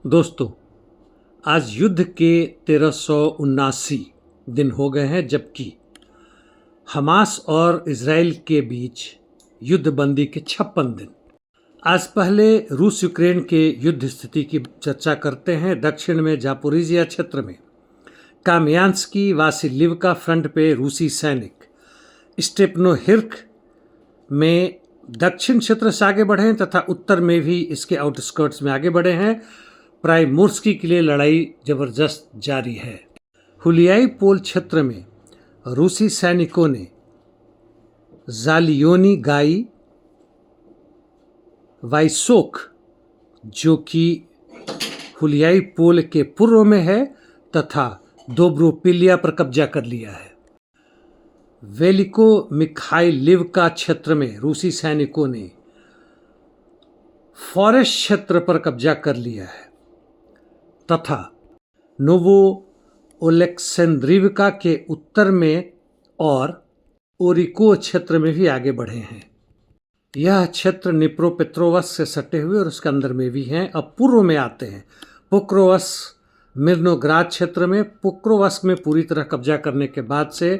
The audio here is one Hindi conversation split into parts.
दोस्तों, आज युद्ध के 1379 दिन हो गए हैं, जबकि हमास और इजराइल के बीच युद्धबंदी के 56 दिन। आज पहले रूस यूक्रेन के युद्ध स्थिति की चर्चा करते हैं। दक्षिण में जापोरिजिया क्षेत्र में कामियांस्की वासिलिवका फ्रंट पे रूसी सैनिक स्टेपनोहिर्स्क में दक्षिण क्षेत्र से आगे बढ़े हैं तथा उत्तर में भी इसके आउटस्कर्ट्स में आगे बढ़े हैं। प्राइमोर्स्की के लिए लड़ाई जबरदस्त जारी है। हुलियाई पोल क्षेत्र में रूसी सैनिकों ने जालियोनी गाई वाइसोक, जो कि हुलियाई पोल के पूर्व में है, तथा दोब्रोपिलिया पर कब्जा कर लिया है। वेलिको मिखाइलिवका क्षेत्र में रूसी सैनिकों ने फॉरेस्ट क्षेत्र पर कब्जा कर लिया है तथा नोवो ओलेक्सेंद्रिवका के उत्तर में और ओरिको क्षेत्र में भी आगे बढ़े हैं। यह क्षेत्र निप्रोपेट्रोवस्क से सटे हुए और उसके अंदर में भी हैं। अब पूर्व में आते हैं पोक्रोवस्क मिर्नोग्राद क्षेत्र में। पोक्रोवस्क में पूरी तरह कब्जा करने के बाद से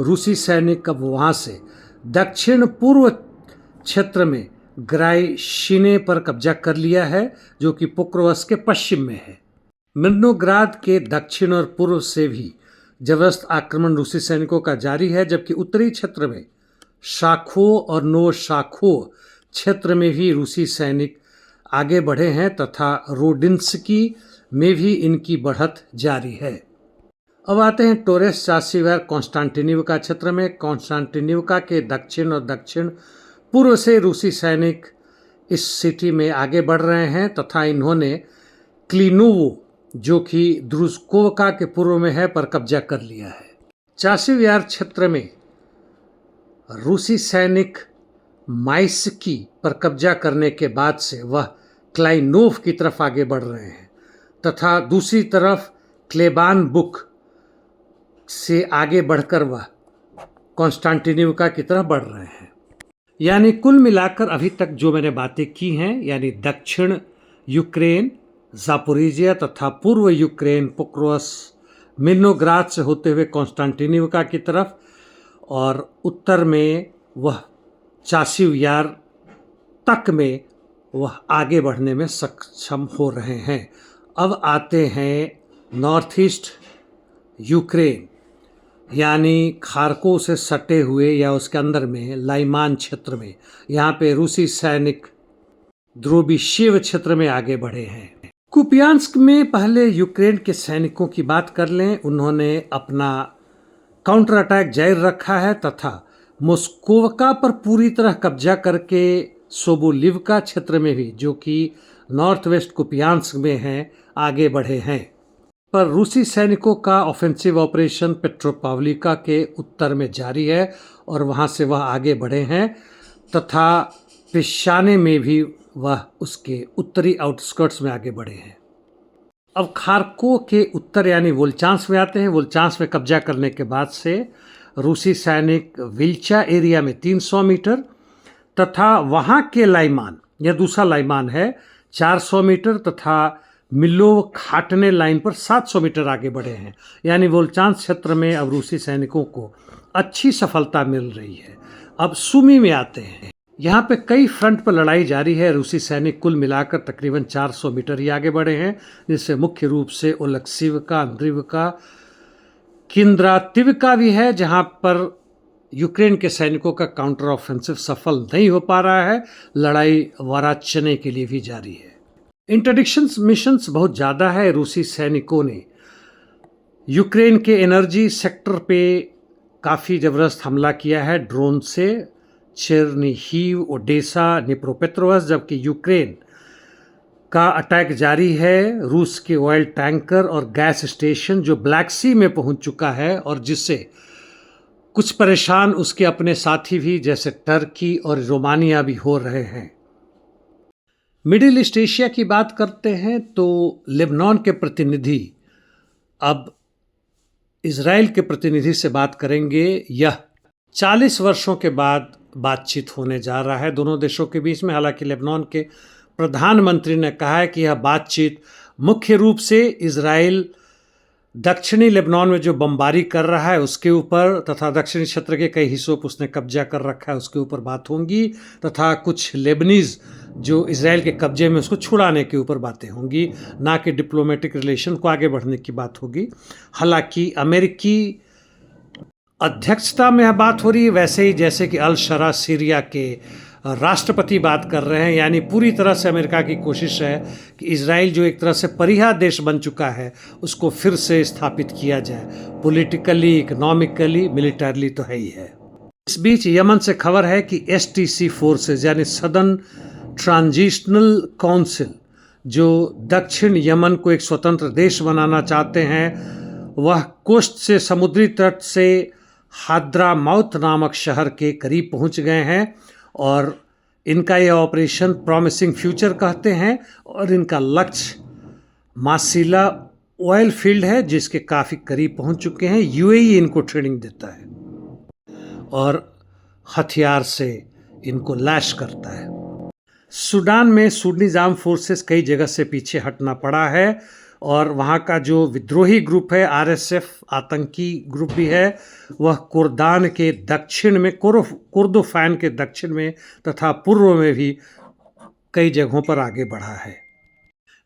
रूसी सैनिक अब वहाँ से दक्षिण पूर्व क्षेत्र में ग्राइशिने पर कब्जा कर लिया है, जो कि पोक्रोवस्क के पश्चिम में है। मिर्नोग्राद के दक्षिण और पूर्व से भी जबरदस्त आक्रमण रूसी सैनिकों का जारी है, जबकि उत्तरी क्षेत्र में शाखो और नो शाखो क्षेत्र में भी रूसी सैनिक आगे बढ़े हैं तथा रोडिन्स्की में भी इनकी बढ़त जारी है। अब आते हैं टोरेस चासिवार कॉन्स्टांटिनिवका क्षेत्र में। कॉन्स्टांटिनिवका के दक्षिण और दक्षिण पूर्व से रूसी सैनिक इस सिटी में आगे बढ़ रहे हैं तथा इन्होंने क्लिनोवो, जो कि द्रुस्कोवका के पूर्व में है, पर कब्जा कर लिया है। चासिवार क्षेत्र में रूसी सैनिक माइस्की पर कब्जा करने के बाद से वह क्लाइनोव की तरफ आगे बढ़ रहे हैं तथा दूसरी तरफ क्लेबान बुक से आगे बढ़कर वह कॉन्स्टांटिनिवका की तरफ बढ़ रहे हैं। यानी कुल मिलाकर अभी तक जो मैंने बातें की हैं, यानी दक्षिण यूक्रेन जापोरिजिया तथा पूर्व यूक्रेन पोक्रोवस्क मिर्नोग्राद से होते हुए कॉन्स्टांटिनिवका की तरफ, और उत्तर में वह चासिवार तक में वह आगे बढ़ने में सक्षम हो रहे हैं। अब आते हैं नॉर्थ ईस्ट यूक्रेन, यानी खार्कोव से सटे हुए या उसके अंदर में लाइमान क्षेत्र में। यहाँ पे रूसी सैनिक द्रोबिशेव क्षेत्र में आगे बढ़े हैं। कुपियांस्क में पहले यूक्रेन के सैनिकों की बात कर लें। उन्होंने अपना काउंटर अटैक जारी रखा है तथा मोस्कोवका पर पूरी तरह कब्जा करके सोबोलिवका क्षेत्र में भी, जो कि नॉर्थ वेस्ट कुपियांस्क में है, आगे बढ़े हैं। पर रूसी सैनिकों का ऑफेंसिव ऑपरेशन पेट्रोपावलिका के उत्तर में जारी है और वहाँ से वह आगे बढ़े हैं तथा पिशाने में भी वह उसके उत्तरी आउटस्कर्ट्स में आगे बढ़े हैं। अब खार्कोव के उत्तर यानी वोल्चांस्क में आते हैं। वोल्चांस्क में कब्जा करने के बाद से रूसी सैनिक विल्चा एरिया में 300 मीटर तथा वहाँ के लाइमान, यह दूसरा लाइमान है, 400 मीटर तथा मिलोव खाटने लाइन पर 700 मीटर आगे बढ़े हैं। यानी वोल्चांस्क क्षेत्र में अब रूसी सैनिकों को अच्छी सफलता मिल रही है। अब सुमी में आते हैं। यहाँ पे कई फ्रंट पर लड़ाई जारी है। रूसी सैनिक कुल मिलाकर तकरीबन 400 मीटर ही आगे बढ़े हैं, जिससे मुख्य रूप से ओलेक्सिवका, अंद्रिवका, किंद्रातिवका भी है, जहाँ पर यूक्रेन के सैनिकों का काउंटर ऑफेंसिव सफल नहीं हो पा रहा है। लड़ाई वाराचने के लिए भी जारी है। इंटरडिक्शन मिशंस बहुत ज़्यादा है। रूसी सैनिकों ने यूक्रेन के एनर्जी सेक्टर पे काफ़ी ज़बरदस्त हमला किया है ड्रोन से। चेरनिहिव, ओडेसा, निप्रोपेट्रोवस्क, जबकि यूक्रेन का अटैक जारी है। रूस के ऑयल टैंकर और गैस स्टेशन जो ब्लैक सी में पहुंच चुका है, और जिससे कुछ परेशान उसके अपने साथी भी, जैसे टर्की और रोमानिया भी हो रहे हैं। मिडिल ईस्ट एशिया की बात करते हैं तो लेबनान के प्रतिनिधि अब इजराइल के प्रतिनिधि से बात करेंगे। यह 40 वर्षों के बाद बातचीत होने जा रहा है दोनों देशों के बीच में। हालांकि लेबनान के प्रधानमंत्री ने कहा है कि यह बातचीत मुख्य रूप से इजराइल दक्षिणी लेबनान में जो बमबारी कर रहा है उसके ऊपर, तथा दक्षिणी क्षेत्र के कई हिस्सों पर उसने कब्जा कर रखा है उसके ऊपर बात होंगी, तथा कुछ लेबनीज जो इजराइल के कब्जे में उसको छुड़ाने के ऊपर बातें होंगी, ना कि डिप्लोमेटिक रिलेशन को आगे बढ़ने की बात होगी। हालांकि अमेरिकी अध्यक्षता में यह बात हो रही है, वैसे ही जैसे कि अल शरा सीरिया के राष्ट्रपति बात कर रहे हैं, यानी पूरी तरह से अमेरिका की कोशिश है कि इजराइल जो एक तरह से परिहा देश बन चुका है उसको फिर से स्थापित किया जाए, पॉलिटिकली, इकोनॉमिकली, मिलिटरली तो है ही है। इस बीच यमन से खबर है कि STC फोर्सेस यानी सदर्न ट्रांजिशनल काउंसिल जो दक्षिण यमन को एक स्वतंत्र देश बनाना चाहते हैं, वह कोस्ट से समुद्री तट से हाद्रामाउत नामक शहर के करीब पहुंच गए हैं और इनका यह ऑपरेशन प्रॉमिसिंग फ्यूचर कहते हैं और इनका लक्ष्य मासीला ऑयल फील्ड है जिसके काफ़ी करीब पहुंच चुके हैं। UAE इनको ट्रेनिंग देता है और हथियार से इनको लैश करता है। सूडान में सूडानीज आर्म फोर्सेस कई जगह से पीछे हटना पड़ा है और वहाँ का जो विद्रोही ग्रुप है RSF आतंकी ग्रुप भी है, वह कुर्दान के दक्षिण में, कुर्दोफान के दक्षिण में तथा पूर्व में भी कई जगहों पर आगे बढ़ा है।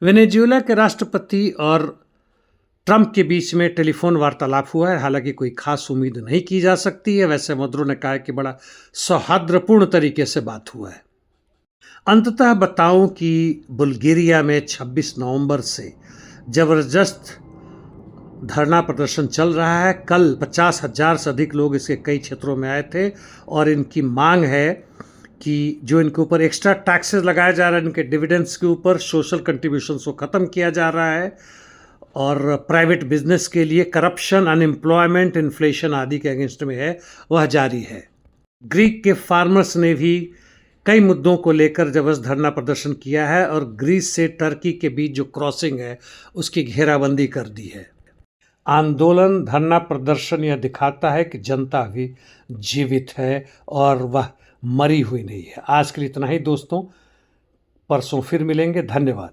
वेनेजुएला के राष्ट्रपति और ट्रंप के बीच में टेलीफोन वार्तालाप हुआ है, हालांकि कोई खास उम्मीद नहीं की जा सकती है। वैसे मदुरो ने कहा कि बड़ा सौहार्दपूर्ण तरीके से बात हुआ है। अंततः बताऊं कि बुल्गारिया में 26 नवंबर से ज़बरदस्त धरना प्रदर्शन चल रहा है। कल 50,000 से अधिक लोग इसके कई क्षेत्रों में आए थे और इनकी मांग है कि जो इनके ऊपर एक्स्ट्रा टैक्सेस लगाया जा रहा है, इनके डिविडेंड्स के ऊपर सोशल कंट्रीब्यूशंस को ख़त्म किया जा रहा है और प्राइवेट बिजनेस के लिए करप्शन, अनएम्प्लॉयमेंट, इन्फ्लेशन आदि के अगेंस्ट में है, वह जारी है। ग्रीक के फार्मर्स ने भी कई मुद्दों को लेकर जबरदस्त धरना प्रदर्शन किया है और ग्रीस से टर्की के बीच जो क्रॉसिंग है उसकी घेराबंदी कर दी है। आंदोलन, धरना प्रदर्शन यह दिखाता है कि जनता भी जीवित है और वह मरी हुई नहीं है। आज के लिए इतना ही दोस्तों, परसों फिर मिलेंगे। धन्यवाद।